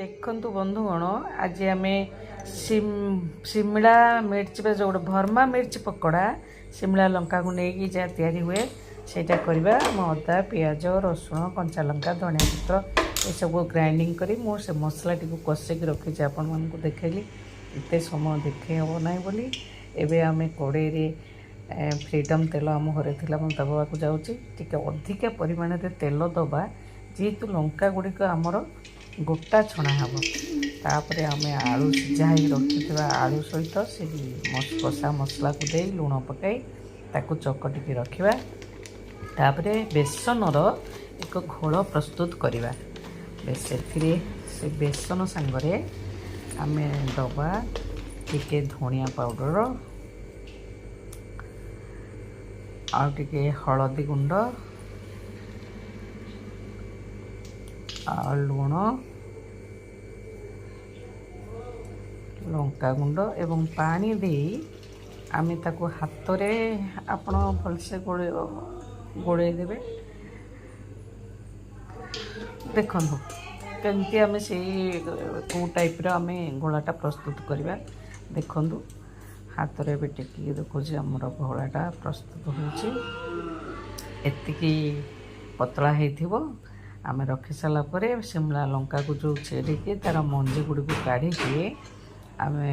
ଦେଖନ୍ତୁ ବନ୍ଧୁଗଣ ଆଜି ଆମେ ଶିମଳା ମିର୍ଚ ବା ଯେଉଁ ଗୋଟେ ଭର୍ମା ମିର୍ଚ ପକୋଡ଼ା ଶିମଳା ଲଙ୍କାକୁ ନେଇକି ଯାହା ତିଆରି ହୁଏ ସେଇଟା କରିବା। ମୁଁ ଅଦା ପିଆଜ ରସୁଣ କଞ୍ଚା ଲଙ୍କା ଧନିଆ ପତ୍ର ଏସବୁ ଗ୍ରାଇଣ୍ଡିଙ୍ଗ କରି ମୁଁ ସେ ମସଲାଟିକୁ କଷିକି ରଖିଛି ଆପଣମାନଙ୍କୁ ଦେଖେଇଲି। ଏତେ ସମୟ ଦେଖେଇ ହେବ ନାହିଁ ବୋଲି ଏବେ ଆମେ କଡ଼େଇରେ ଫ୍ରିଡ଼ମ୍ ତେଲ ଆମ ଘରେ ଥିଲା ମୁଁ ଦେବାକୁ ଯାଉଛି। ଟିକେ ଅଧିକା ପରିମାଣରେ ତେଲ ଦେବା ଯେହେତୁ ଲଙ୍କା ଗୁଡ଼ିକ ଆମର ଗୋଟା ଛଣା ହେବ। ତାପରେ ଆମେ ଆଳୁ ସିଝା ହେଇକି ରଖିଥିବା ଆଳୁ ସହିତ ସେ କଷା ମସଲାକୁ ଦେଇ ଲୁଣ ପକାଇ ତାକୁ ଚକଟିକି ରଖିବା। ତାପରେ ବେସନର ଏକ ଘୋଳ ପ୍ରସ୍ତୁତ କରିବା। ସେଥିରେ ସେ ବେସନ ସାଙ୍ଗରେ ଆମେ ଦେବା ଟିକେ ଧନିଆ ପାଉଡ଼ର ଆଉ ଟିକେ ହଳଦୀ ଗୁଣ୍ଡ ଆଉ ଲୁଣ ଲଙ୍କା ଗୁଣ୍ଡ ଏବଂ ପାଣି ଦେଇ ଆମେ ତାକୁ ହାତରେ ଆପଣ ଭଲସେ ଗୋଳେଇ ଦେବେ। ଦେଖନ୍ତୁ କେମିତି ଆମେ ସେଇ କେଉଁ ଟାଇପ୍ର ଆମେ ଗୋଳାଟା ପ୍ରସ୍ତୁତ କରିବା। ଦେଖନ୍ତୁ ହାତରେ ଏବେ ଟେକିକି ଦେଖୁଛି ଆମର ଗୋଳାଟା ପ୍ରସ୍ତୁତ ହେଉଛି। ଏତିକି ପତଳା ହେଇଥିବ। ଆମେ ରଖି ସାରିଲା ପରେ ଶିମଳା ଲଙ୍କାକୁ ଯେଉଁ ଛେଡ଼ିକି ତା'ର ମଞ୍ଜି ଗୁଡ଼ିକୁ କାଢ଼ିକି ଆମେ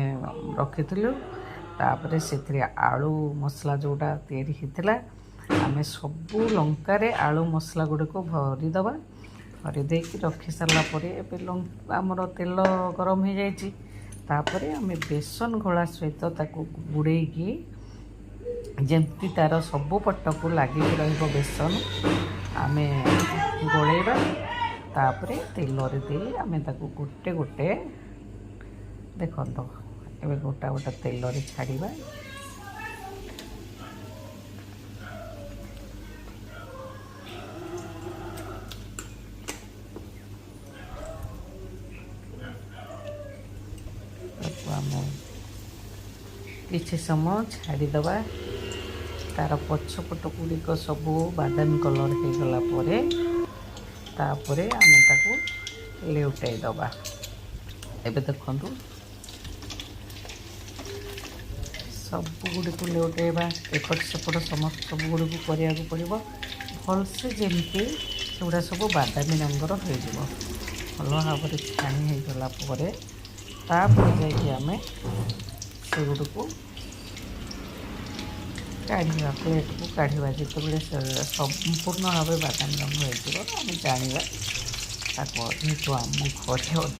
ରଖିଥିଲୁ। ତାପରେ ସେଥିରେ ଆଳୁ ମସଲା ଯେଉଁଟା ତିଆରି ହେଇଥିଲା ଆମେ ସବୁ ଲଙ୍କାରେ ଆଳୁ ମସଲା ଗୁଡ଼ିକୁ ଭରିଦେବା। ଭରି ଦେଇକି ରଖି ସାରିଲା ପରେ ଏବେ ଆମର ତେଲ ଗରମ ହେଇଯାଇଛି। ତାପରେ ଆମେ ବେସନ ଘୋଳା ସହିତ ତାକୁ ବୁଡ଼େଇକି ଯେମିତି ତା'ର ସବୁ ପଟକୁ ଲାଗିକି ରହିବ ବେସନ ଆମେ ଗୋଳେଇବା। ତାପରେ ତେଲରେ ଦେଇ ଆମେ ତାକୁ ଗୋଟେ ଗୋଟେ ଦେଖନ୍ତୁ ଏବେ ଗୋଟା ଗୋଟା ତେଲରେ ଛାଡ଼ିବା। ତାକୁ ଆମେ କିଛି ସମୟ ଛାଡ଼ିଦେବା। ତା'ର ପଛପଟ ଗୁଡ଼ିକ ସବୁ ବାଦାମୀ କଲର୍ ହେଇଗଲା ପରେ ତାପରେ ଆମେ ତାକୁ ଲେଉଟାଇ ଦେବା। ଏବେ ଦେଖନ୍ତୁ ସବୁଗୁଡ଼ିକୁ ଲେଉଟାଇବା। ଏପଟ ସେପଟ ସବୁଗୁଡ଼ିକୁ କରିବାକୁ ପଡ଼ିବ ଭଲସେ ଯେମିତି ସେଗୁଡ଼ା ସବୁ ବାଦାମୀ ରଙ୍ଗର ହୋଇଯିବ। ଭଲ ଭାବରେ ଛାଣି ହେଇଗଲା ପରେ ତାପରେ ଯାଇକି ଆମେ ସେଗୁଡ଼ିକୁ କାଢ଼ିବା ପ୍ଲେଟ୍କୁ କାଢ଼ିବା। ଯେତେବେଳେ ସମ୍ପୂର୍ଣ୍ଣ ଭାବେ ବାଦାମୀ ରଙ୍ଗ ହେଇଯିବ ଆମେ ଜାଣିବା ତାକୁ ଯେହେତୁ ଆମ ଘରେ